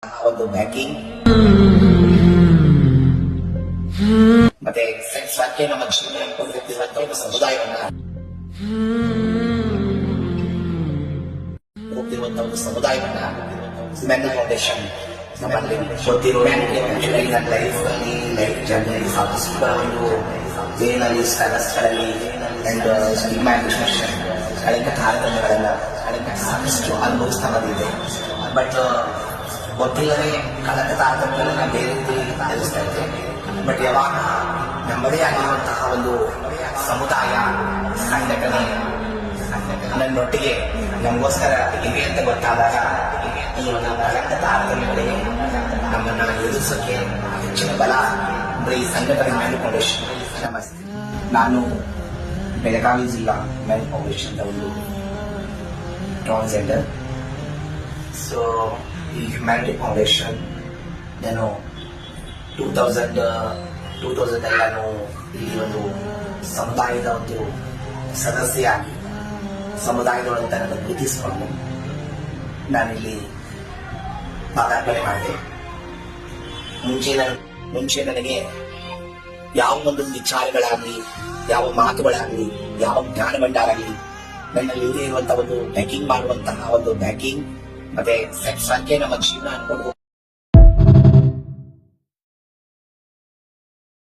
ಒಂದು ಬ್ಯಾಂಕಿಂಗ್ ಮತ್ತೆ ಸೆಕ್ಸ್ ಬಗ್ಗೆ ನಮ್ಮ ಜೀವನ ಅನ್ಕೊಂಡಿರುವಂತ ಒಂದು ಸಮುದಾಯವನ್ನ ಹೋಗ್ತಿರುವಂತ ಒಂದು ಸಮುದಾಯವನ್ನ ಮೆಂಟಲ್ ಫೌಂಡೇಶನ್ ನಮ್ಮಲ್ಲಿ ಗೊತ್ತಿರೋ ನನ್ನ ಲೈಫ್ ಅಲ್ಲಿ ಲೈಫ್ ಜರ್ನಿ ಸಾಧಿಸಿದ ಒಂದು ವೇನಲ್ಲಿ ಸ್ಟೇಟಸ್ಗಳಲ್ಲಿ ಅಂಡ್ ಇಮ್ಯಾಜಿನೇಷನ್ ಗಳಿಂದ ತಾರತಮ್ಯಗಳನ್ನ ಸಾಕಷ್ಟು ಅನುಭವಿಸ್ತಾ ಬಂದಿದೆ. ಬಟ್ ಗೊತ್ತಿಲ್ಲದೆ ಕಳೆದ ತಾರತಮ್ಯಗಳನ್ನ ಬೇರೆ ರೀತಿ ಎದುರಿಸ್ತಾ ಇದ್ದೆ. ಬಟ್ ಯಾವಾಗ ನಮ್ಮದೇ ಆಗಿರುವಂತಹ ಒಂದು ಸಮುದಾಯ ಸಂಘಟನೆ ನನ್ನೊಟ್ಟಿಗೆ ನಮಗೋಸ್ಕರ ಇದೆ ಅಂತ ಗೊತ್ತಾದಾಗ ಈ ಒಂದು ಕಳೆದ ತಾರತಮ್ಯಗಳಿಗೆ ನಮ್ಮನ್ನ ಎದುರಿಸೋಕೆ ಹೆಚ್ಚಿನ ಬಲ ಅಂದ್ರೆ ಈ ಸಂಘಟನೆ ಮೆನ್ ಫೌಂಡೇಶನ್. ನಮಸ್ತೆ, ನಾನು ಬೆಳಗಾವಿ ಜಿಲ್ಲಾ ಮೆನ್ ಫೌಂಡೇಶನ್ ಒಂದು ಟ್ರಾನ್ಸ್ಜೆಂಡರ್. ಸೊ ಈ ಹ್ಯುಮ್ಯಾನಿಟಿ ಫೌಂಡೇಶನ್ ನಾನು 2000 ನಾನು ಇಲ್ಲಿ ಒಂದು ಸಮುದಾಯದ ಒಂದು ಸದಸ್ಯೆಯಾಗಿ ಸಮುದಾಯದೊಳಗೆ ತನ್ನನ್ನು ಗುರುತಿಸಿಕೊಂಡು ನಾನಿಲ್ಲಿ ಪದಾರ್ಪಣೆ ಮಾಡಿದೆ. ಮುಂಚೆ ನನಗೆ ಯಾವ ಒಂದು ವಿಚಾರಗಳಾಗ್ಲಿ, ಯಾವ ಮಾತುಗಳಾಗ್ಲಿ, ಯಾವ ಜ್ಞಾನ ಭಂಡಾರಾಗ್ಲಿ ನನ್ನಲ್ಲಿ ಇರುವಂತಹ ಒಂದು ಬ್ಯಾಂಕಿಂಗ್ ಮಾಡುವಂತಹ ಒಂದು ಬ್ಯಾಂಕಿಂಗ್ ಮತ್ತೆ ಸೆಕ್ಸ್ ಬಗ್ಗೆ ನಮ್ಮ ಜೀವನ ಅನ್ಕೊಂಡು